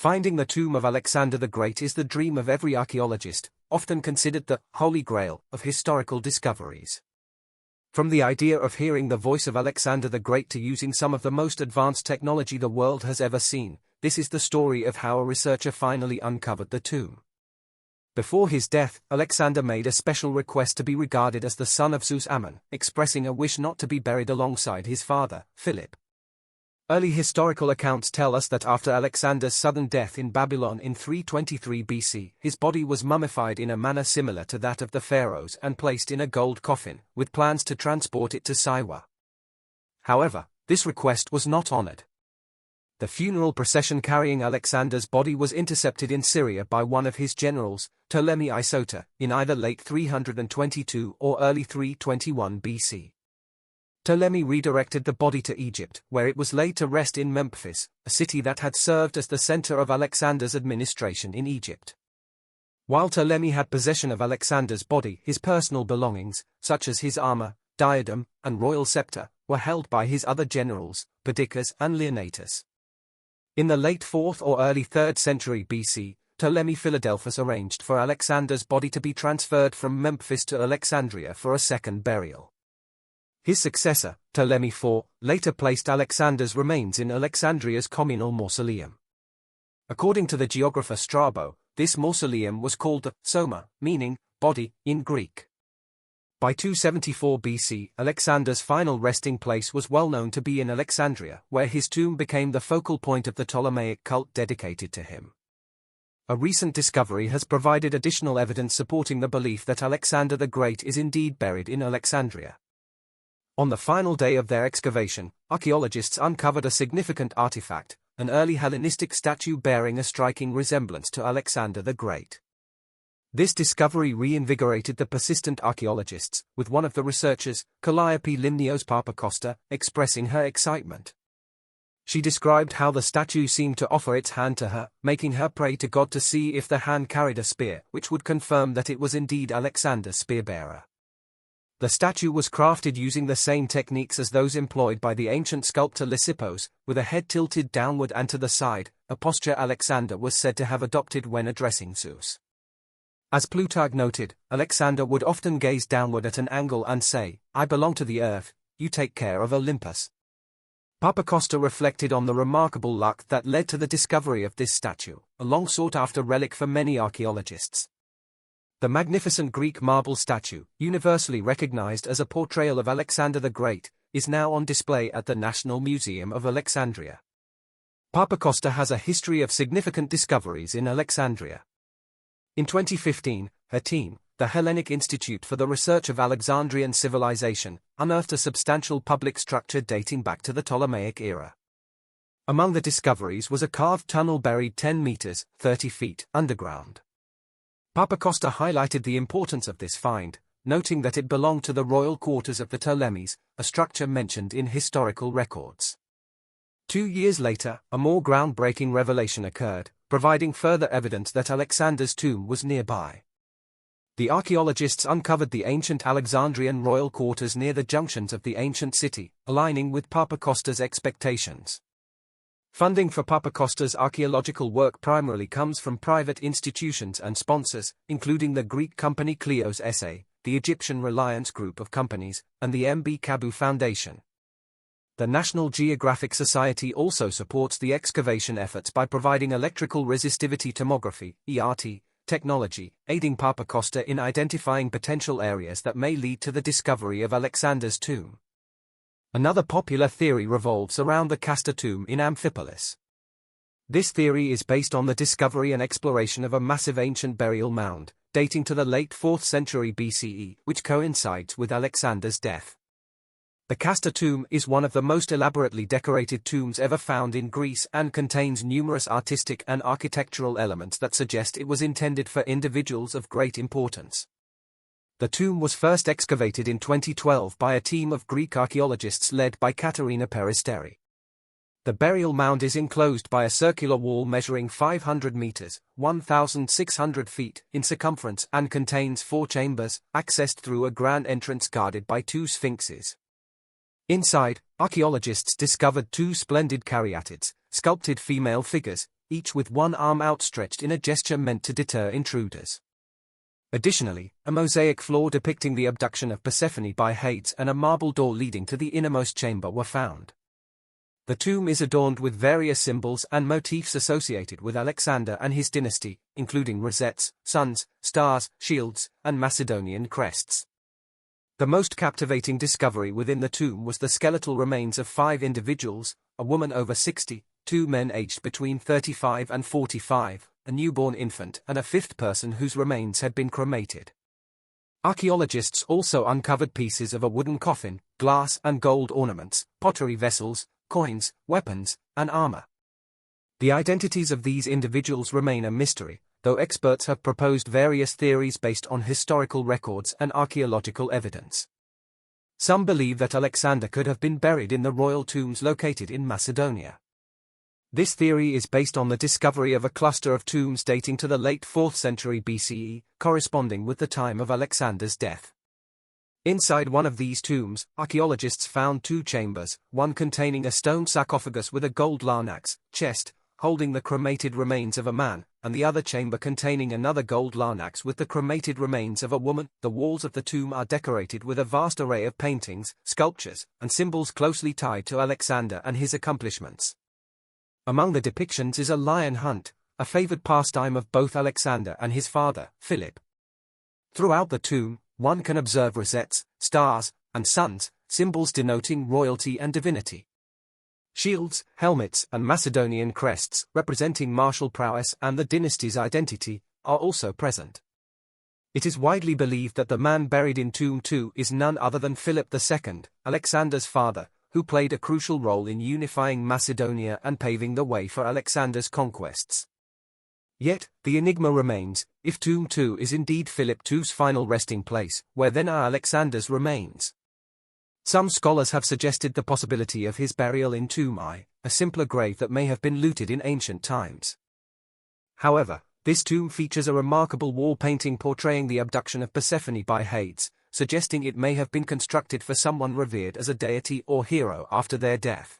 Finding the tomb of Alexander the Great is the dream of every archaeologist, often considered the Holy Grail of historical discoveries. From the idea of hearing the voice of Alexander the Great to using some of the most advanced technology the world has ever seen, this is the story of how a researcher finally uncovered the tomb. Before his death, Alexander made a special request to be regarded as the son of Zeus Ammon, expressing a wish not to be buried alongside his father, Philip. Early historical accounts tell us that after Alexander's sudden death in Babylon in 323 BC, his body was mummified in a manner similar to that of the pharaohs and placed in a gold coffin, with plans to transport it to Siwa. However, this request was not honored. The funeral procession carrying Alexander's body was intercepted in Syria by one of his generals, Ptolemy Isota, in either late 322 or early 321 BC. Ptolemy redirected the body to Egypt, where it was laid to rest in Memphis, a city that had served as the center of Alexander's administration in Egypt. While Ptolemy had possession of Alexander's body, his personal belongings, such as his armor, diadem, and royal scepter, were held by his other generals, Perdiccas and Leonatus. In the late 4th or early 3rd century BC, Ptolemy Philadelphus arranged for Alexander's body to be transferred from Memphis to Alexandria for a second burial. His successor, Ptolemy IV, later placed Alexander's remains in Alexandria's communal mausoleum. According to the geographer Strabo, this mausoleum was called the Soma, meaning body, in Greek. By 274 BC, Alexander's final resting place was well known to be in Alexandria, where his tomb became the focal point of the Ptolemaic cult dedicated to him. A recent discovery has provided additional evidence supporting the belief that Alexander the Great is indeed buried in Alexandria. On the final day of their excavation, archaeologists uncovered a significant artifact, an early Hellenistic statue bearing a striking resemblance to Alexander the Great. This discovery reinvigorated the persistent archaeologists, with one of the researchers, Calliope Limnios Papacosta, expressing her excitement. She described how the statue seemed to offer its hand to her, making her pray to God to see if the hand carried a spear, which would confirm that it was indeed Alexander's spear-bearer. The statue was crafted using the same techniques as those employed by the ancient sculptor Lysippos, with a head tilted downward and to the side, a posture Alexander was said to have adopted when addressing Zeus. As Plutarch noted, Alexander would often gaze downward at an angle and say, "I belong to the earth, you take care of Olympus." Papacosta reflected on the remarkable luck that led to the discovery of this statue, a long sought-after relic for many archaeologists. The magnificent Greek marble statue, universally recognized as a portrayal of Alexander the Great, is now on display at the National Museum of Alexandria. Papacosta has a history of significant discoveries in Alexandria. In 2015, her team, the Hellenic Institute for the Research of Alexandrian Civilization, unearthed a substantial public structure dating back to the Ptolemaic era. Among the discoveries was a carved tunnel buried 10 meters, 30 feet, underground. Papacosta highlighted the importance of this find, noting that it belonged to the royal quarters of the Ptolemies, a structure mentioned in historical records. 2 years later, a more groundbreaking revelation occurred, providing further evidence that Alexander's tomb was nearby. The archaeologists uncovered the ancient Alexandrian royal quarters near the junctions of the ancient city, aligning with Papacosta's expectations. Funding for Papacosta's archaeological work primarily comes from private institutions and sponsors, including the Greek company Kleos SA, the Egyptian Reliance Group of Companies, and the MB Kabu Foundation. The National Geographic Society also supports the excavation efforts by providing electrical resistivity tomography (ERT) technology, aiding Papacosta in identifying potential areas that may lead to the discovery of Alexander's tomb. Another popular theory revolves around the Castor tomb in Amphipolis. This theory is based on the discovery and exploration of a massive ancient burial mound, dating to the late 4th century BCE, which coincides with Alexander's death. The Castor tomb is one of the most elaborately decorated tombs ever found in Greece and contains numerous artistic and architectural elements that suggest it was intended for individuals of great importance. The tomb was first excavated in 2012 by a team of Greek archaeologists led by Katerina Peristeri. The burial mound is enclosed by a circular wall measuring 500 meters, 1,600 feet, in circumference and contains 4 chambers, accessed through a grand entrance guarded by 2 sphinxes. Inside, archaeologists discovered 2 splendid caryatids, sculpted female figures, each with one arm outstretched in a gesture meant to deter intruders. Additionally, a mosaic floor depicting the abduction of Persephone by Hades and a marble door leading to the innermost chamber were found. The tomb is adorned with various symbols and motifs associated with Alexander and his dynasty, including rosettes, suns, stars, shields, and Macedonian crests. The most captivating discovery within the tomb was the skeletal remains of 5 individuals, a woman over 60, 2 men aged between 35 and 45, a newborn infant, and a 5th person whose remains had been cremated. Archaeologists also uncovered pieces of a wooden coffin, glass and gold ornaments, pottery vessels, coins, weapons, and armor. The identities of these individuals remain a mystery, though experts have proposed various theories based on historical records and archaeological evidence. Some believe that Alexander could have been buried in the royal tombs located in Macedonia. This theory is based on the discovery of a cluster of tombs dating to the late 4th century BCE, corresponding with the time of Alexander's death. Inside one of these tombs, archaeologists found 2 chambers, one containing a stone sarcophagus with a gold larnax chest, holding the cremated remains of a man, and the other chamber containing another gold larnax with the cremated remains of a woman. The walls of the tomb are decorated with a vast array of paintings, sculptures, and symbols closely tied to Alexander and his accomplishments. Among the depictions is a lion hunt, a favored pastime of both Alexander and his father, Philip. Throughout the tomb, one can observe rosettes, stars, and suns, symbols denoting royalty and divinity. Shields, helmets, and Macedonian crests, representing martial prowess and the dynasty's identity, are also present. It is widely believed that the man buried in Tomb 2 is none other than Philip II, Alexander's father, who played a crucial role in unifying Macedonia and paving the way for Alexander's conquests. Yet, the enigma remains: if Tomb 2 is indeed Philip II's final resting place, where then are Alexander's remains? Some scholars have suggested the possibility of his burial in Tomb I, a simpler grave that may have been looted in ancient times. However, this tomb features a remarkable wall painting portraying the abduction of Persephone by Hades, suggesting it may have been constructed for someone revered as a deity or hero after their death.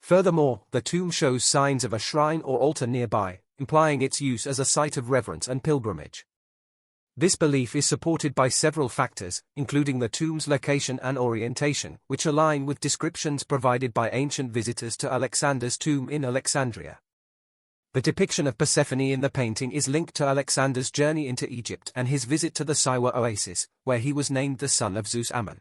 Furthermore, the tomb shows signs of a shrine or altar nearby, implying its use as a site of reverence and pilgrimage. This belief is supported by several factors, including the tomb's location and orientation, which align with descriptions provided by ancient visitors to Alexander's tomb in Alexandria. The depiction of Persephone in the painting is linked to Alexander's journey into Egypt and his visit to the Siwa oasis, where he was named the son of Zeus Ammon.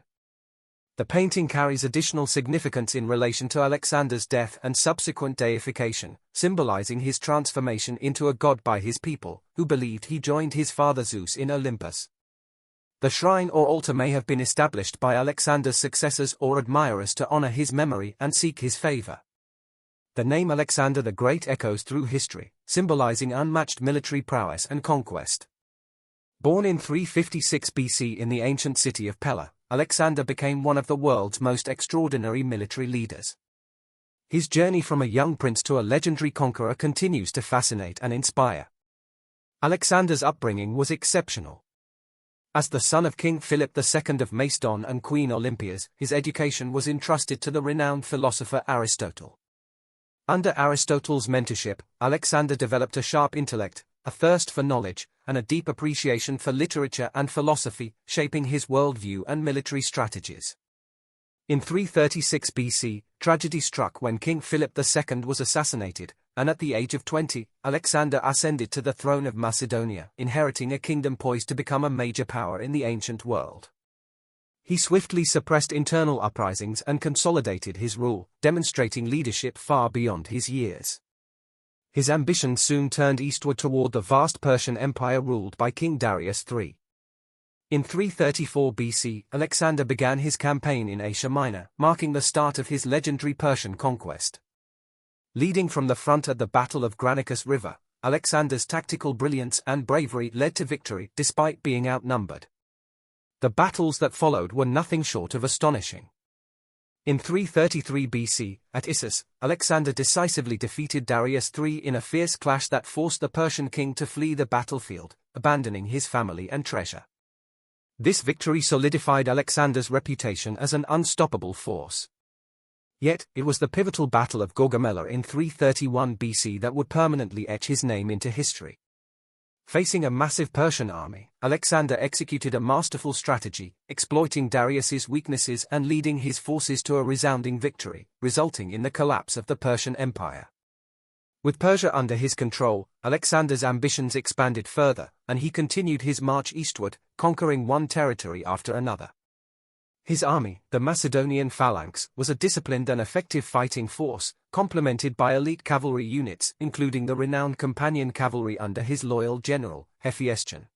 The painting carries additional significance in relation to Alexander's death and subsequent deification, symbolizing his transformation into a god by his people, who believed he joined his father Zeus in Olympus. The shrine or altar may have been established by Alexander's successors or admirers to honor his memory and seek his favor. The name Alexander the Great echoes through history, symbolizing unmatched military prowess and conquest. Born in 356 BC in the ancient city of Pella, Alexander became one of the world's most extraordinary military leaders. His journey from a young prince to a legendary conqueror continues to fascinate and inspire. Alexander's upbringing was exceptional. As the son of King Philip II of Macedon and Queen Olympias, his education was entrusted to the renowned philosopher Aristotle. Under Aristotle's mentorship, Alexander developed a sharp intellect, a thirst for knowledge, and a deep appreciation for literature and philosophy, shaping his worldview and military strategies. In 336 BC, tragedy struck when King Philip II was assassinated, and at the age of 20, Alexander ascended to the throne of Macedonia, inheriting a kingdom poised to become a major power in the ancient world. He swiftly suppressed internal uprisings and consolidated his rule, demonstrating leadership far beyond his years. His ambitions soon turned eastward toward the vast Persian Empire ruled by King Darius III. In 334 BC, Alexander began his campaign in Asia Minor, marking the start of his legendary Persian conquest. Leading from the front at the Battle of Granicus River, Alexander's tactical brilliance and bravery led to victory despite being outnumbered. The battles that followed were nothing short of astonishing. In 333 BC, at Issus, Alexander decisively defeated Darius III in a fierce clash that forced the Persian king to flee the battlefield, abandoning his family and treasure. This victory solidified Alexander's reputation as an unstoppable force. Yet, it was the pivotal Battle of Gaugamela in 331 BC that would permanently etch his name into history. Facing a massive Persian army, Alexander executed a masterful strategy, exploiting Darius's weaknesses and leading his forces to a resounding victory, resulting in the collapse of the Persian Empire. With Persia under his control, Alexander's ambitions expanded further, and he continued his march eastward, conquering one territory after another. His army, the Macedonian phalanx, was a disciplined and effective fighting force, complemented by elite cavalry units, including the renowned companion cavalry under his loyal general, Hephaestion.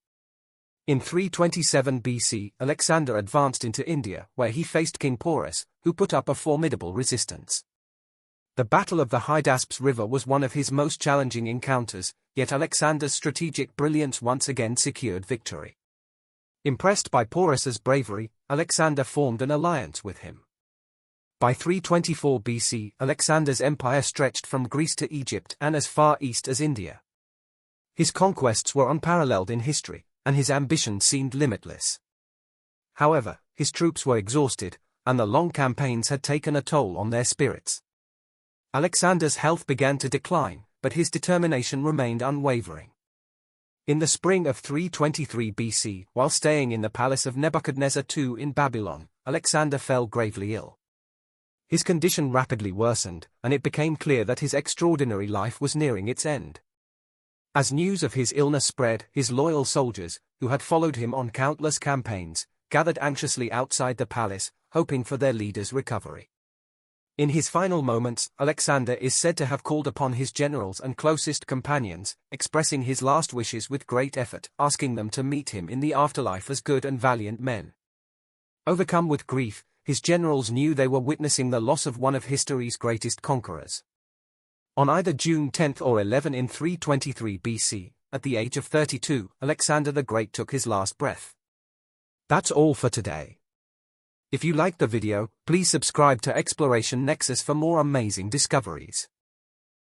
In 327 BC, Alexander advanced into India, where he faced King Porus, who put up a formidable resistance. The Battle of the Hydaspes River was one of his most challenging encounters, yet Alexander's strategic brilliance once again secured victory. Impressed by Porus's bravery, Alexander formed an alliance with him. By 324 BC, Alexander's empire stretched from Greece to Egypt and as far east as India. His conquests were unparalleled in history, and his ambition seemed limitless. However, his troops were exhausted, and the long campaigns had taken a toll on their spirits. Alexander's health began to decline, but his determination remained unwavering. In the spring of 323 BC, while staying in the palace of Nebuchadnezzar II in Babylon, Alexander fell gravely ill. His condition rapidly worsened, and it became clear that his extraordinary life was nearing its end. As news of his illness spread, his loyal soldiers, who had followed him on countless campaigns, gathered anxiously outside the palace, hoping for their leader's recovery. In his final moments, Alexander is said to have called upon his generals and closest companions, expressing his last wishes with great effort, asking them to meet him in the afterlife as good and valiant men. Overcome with grief, his generals knew they were witnessing the loss of one of history's greatest conquerors. On either June 10 or 11 in 323 BC, at the age of 32, Alexander the Great took his last breath. That's all for today. If you liked the video, please subscribe to Exploration Nexus for more amazing discoveries.